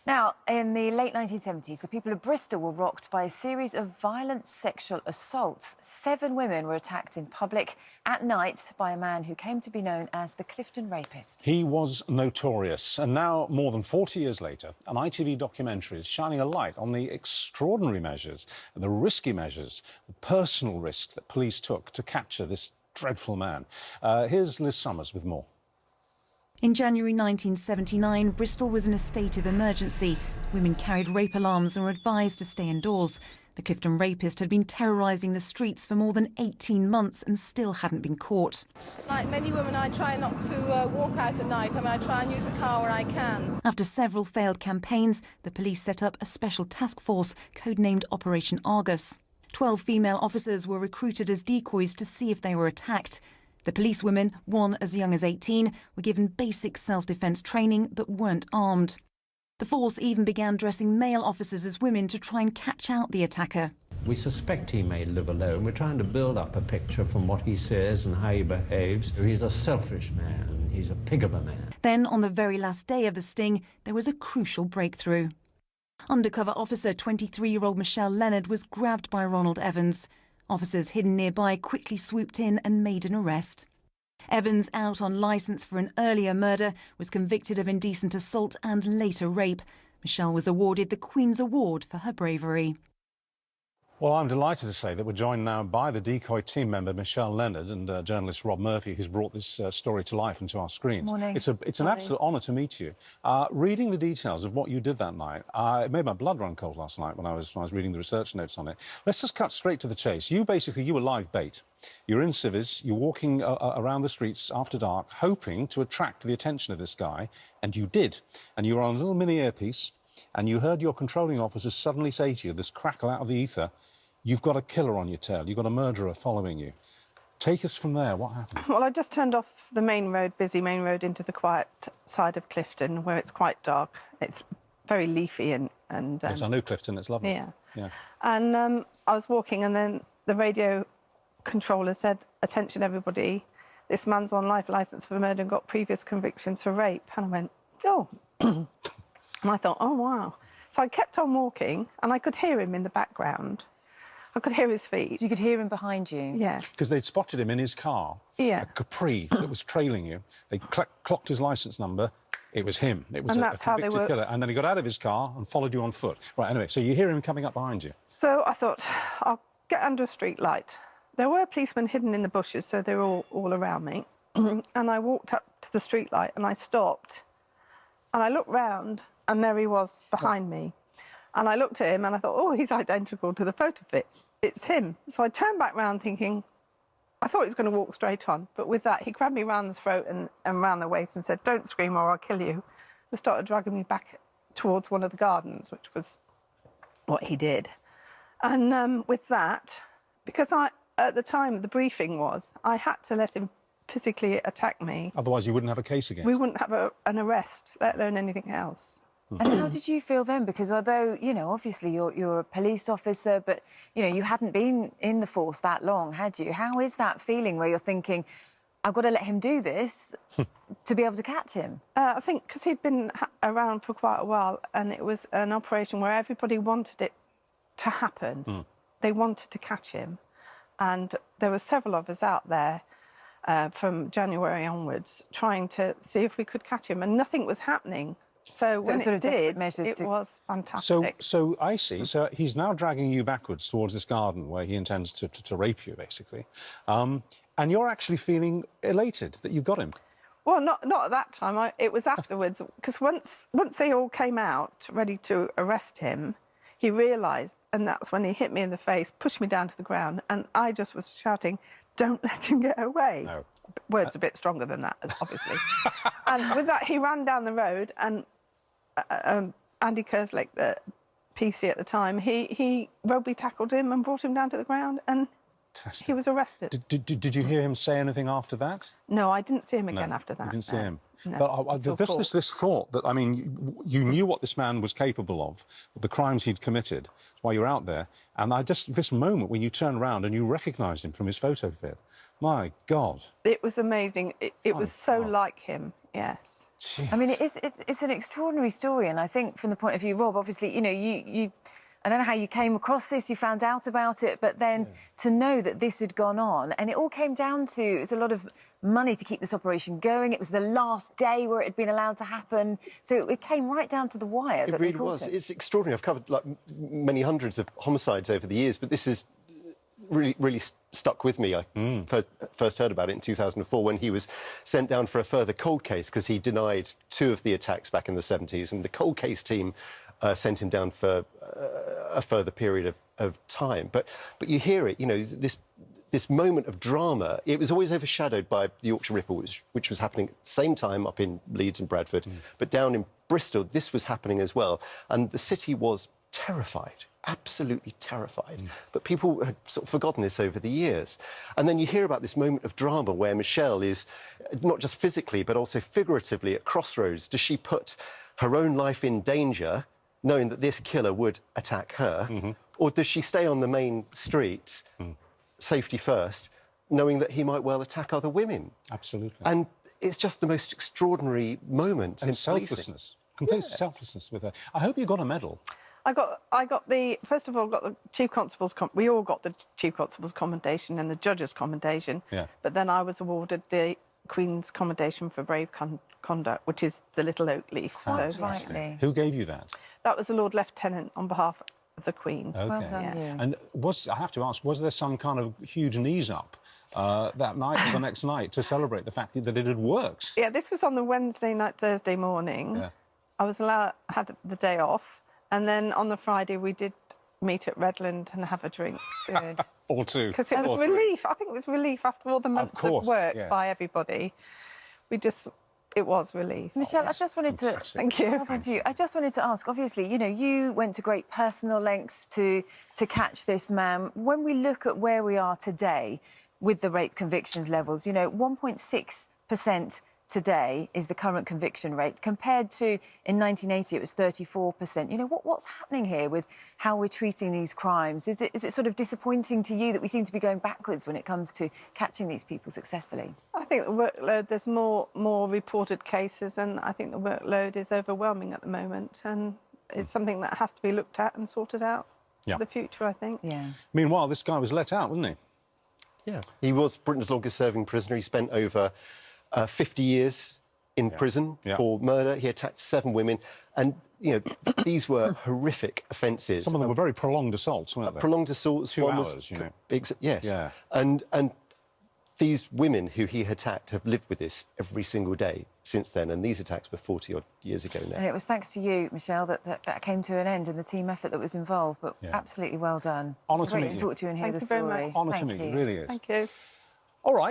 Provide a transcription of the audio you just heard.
Now, in the late 1970s, the people of Bristol were rocked by a series of violent sexual assaults. 7 women were attacked in public at night by a man who came to be known as the Clifton Rapist. He was notorious, and now, more than 40 years later, an ITV documentary is shining a light on the extraordinary measures, the risky measures, the personal risks that police took to capture this dreadful man. Here's Liz Summers with more. In January 1979, Bristol was in a state of emergency. Women carried rape alarms and were advised to stay indoors. The Clifton Rapist had been terrorising the streets for more than 18 months and still hadn't been caught. Like many women, I try not to walk out at night. I try and use a car where I can. After several failed campaigns, the police set up a special task force, codenamed Operation Argus. 12 female officers were recruited as decoys to see if they were attacked. The policewomen, one as young as 18, were given basic self-defence training but weren't armed. The force even began dressing male officers as women to try and catch out the attacker. We suspect he may live alone. We're trying to build up a picture from what he says and how he behaves. He's a selfish man. He's a pig of a man. Then, on the very last day of the sting, there was a crucial breakthrough. Undercover officer 23-year-old Leonard was grabbed by Ronald Evans. Officers hidden nearby quickly swooped in and made an arrest. Evans, out on licence for an earlier murder, was convicted of indecent assault and later rape. Michelle was awarded the Queen's Award for her bravery. Well, I'm delighted to say that we're joined now by the Decoy team member, Michelle Leonard, and journalist Rob Murphy, who's brought this story to life and to our screens. Morning. It's an absolute honour to meet you. Reading the details of what you did that night, it made my blood run cold last night when I was reading the research notes on it. Let's just cut straight to the chase. You were live bait. You're in civvies, you're walking around the streets after dark, hoping to attract the attention of this guy, and you did. And you were on a little mini earpiece, and you heard your controlling officers suddenly say to you, this crackle out of the ether, "You've got a killer on your tail. You've got a murderer following you." Take us from there. What happened? Well, I just turned off the main road, busy main road, into the quiet side of Clifton, where it's quite dark. It's very leafy and yes, I know Clifton. It's lovely. Yeah. And I was walking, and then the radio controller said, "Attention, everybody. This man's on life licence for murder and got previous convictions for rape." And I went, "Oh." And I thought, "Oh, wow." So I kept on walking, and I could hear him in the background. I could hear his feet. So you could hear him behind you? Yeah. Because they'd spotted him in his car, a Capri that was trailing you. They clocked his licence number. It was him. It was a convicted killer. And then he got out of his car and followed you on foot. Right, anyway, so you hear him coming up behind you. So I thought, I'll get under a street light. There were policemen hidden in the bushes, so they were all around me. And I walked up to the street light and I stopped. And I looked round and there he was behind me. And I looked at him and I thought, oh, he's identical to the photo fit. It's him. So I turned back round thinking, I thought he was going to walk straight on. But with that, he grabbed me round the throat and round the waist and said, "Don't scream or I'll kill you." They started dragging me back towards one of the gardens, which was what he did. And with that, because at the time the briefing was, I had to let him physically attack me. Otherwise you wouldn't have a case against. We wouldn't have an arrest, let alone anything else. And how did you feel then? Because although, you know, obviously you're a police officer, but, you know, you hadn't been in the force that long, had you? How is that feeling where you're thinking, I've got to let him do this to be able to catch him? I think because he'd been around for quite a while and it was an operation where everybody wanted it to happen. They wanted to catch him. And there were several of us out there from January onwards trying to see if we could catch him, and nothing was happening. So when it did, it was fantastic. So I see. So he's now dragging you backwards towards this garden where he intends to rape you, basically. And you're actually feeling elated that you got him. Well, not at that time. It was afterwards, because once they all came out ready to arrest him, he realised, and that's when he hit me in the face, pushed me down to the ground, and I just was shouting, "Don't let him get away." No. Words a bit stronger than that, obviously. And with that, he ran down the road, and Andy Kerslake, the PC at the time, he rugby tackled him and brought him down to the ground, and Fantastic. He was arrested. Did you hear him say anything after that? No, I didn't see him again after that. You didn't see him? No. But just this thought that, I mean, you knew what this man was capable of, the crimes he'd committed while you were out there, and this moment when you turned around and you recognised him from his photo fit, my God. It was amazing. It was so like him, yes. I mean, it's an extraordinary story, and I think from the point of view, Rob, obviously, you know, you I don't know how you came across this, you found out about it, but then to know that this had gone on, and it all came down to, it was a lot of money to keep this operation going. It was the last day where it had been allowed to happen. So it came right down to the wire. It really was. It's extraordinary. I've covered like many hundreds of homicides over the years, but this is really stuck with me. I first heard about it in 2004 when he was sent down for a further cold case because he denied 2 of the attacks back in the 70s, and the cold case team sent him down for a further period of time. But you hear it, you know, this moment of drama. It was always overshadowed by the Yorkshire Ripple, which was happening at the same time up in Leeds and Bradford, but down in Bristol, this was happening as well, and the city was terrified. Absolutely terrified. But people had sort of forgotten this over the years. And then you hear about this moment of drama where Michelle is not just physically, but also figuratively at crossroads. Does she put her own life in danger, knowing that this killer would attack her? Or does she stay on the main streets, safety first, knowing that he might well attack other women? Absolutely. And it's just the most extraordinary moment in selflessness. Complete selflessness with her. I hope you got a medal. I got the, first of all, got the Chief Constable's, we all got the Chief Constable's commendation and the Judge's commendation. Yeah. But then I was awarded the Queen's Commendation for Brave Conduct, which is the little oak leaf. Quite rightly. Who gave you that? That was the Lord Lieutenant on behalf of the Queen. Okay. Well done, you. And I have to ask, was there some kind of huge knees up that night or the next night to celebrate the fact that it had worked? Yeah, this was on the Wednesday night, Thursday morning. Yeah. I was had the day off. And then on the Friday, we did meet at Redland and have a drink. Good. Or 2. Because it was relief. I think it was relief after all the months of work by everybody. It was relief. Michelle, I just wanted to... Thank you. Well done to you. I just wanted to ask, obviously, you know, you went to great personal lengths to catch this man. When we look at where we are today with the rape convictions levels, you know, 1.6% today is the current conviction rate, compared to in 1980 it was 34%. You know, what's happening here with how we're treating these crimes? Is it sort of disappointing to you that we seem to be going backwards when it comes to catching these people successfully? I think the workload, there's more reported cases, and I think the workload is overwhelming at the moment, and it's something that has to be looked at and sorted out for the future, I think. Yeah. Meanwhile, this guy was let out, wasn't he? Yeah. He was Britain's longest-serving prisoner. He spent over 50 years in prison for murder. He attacked 7 women. And, you know, these were horrific offences. Some of them were very prolonged assaults, weren't they? Prolonged assaults. 2 hours, you know. Yes. Yeah. And these women who he attacked have lived with this every single day since then. And these attacks were 40-odd years ago now. And it was thanks to you, Michelle, that came to an end, and the team effort that was involved. But absolutely well done. Honour it's to great meet to talk to you and hear the story. Thank you very much. Honour to meet you, it really is. Thank you. All right.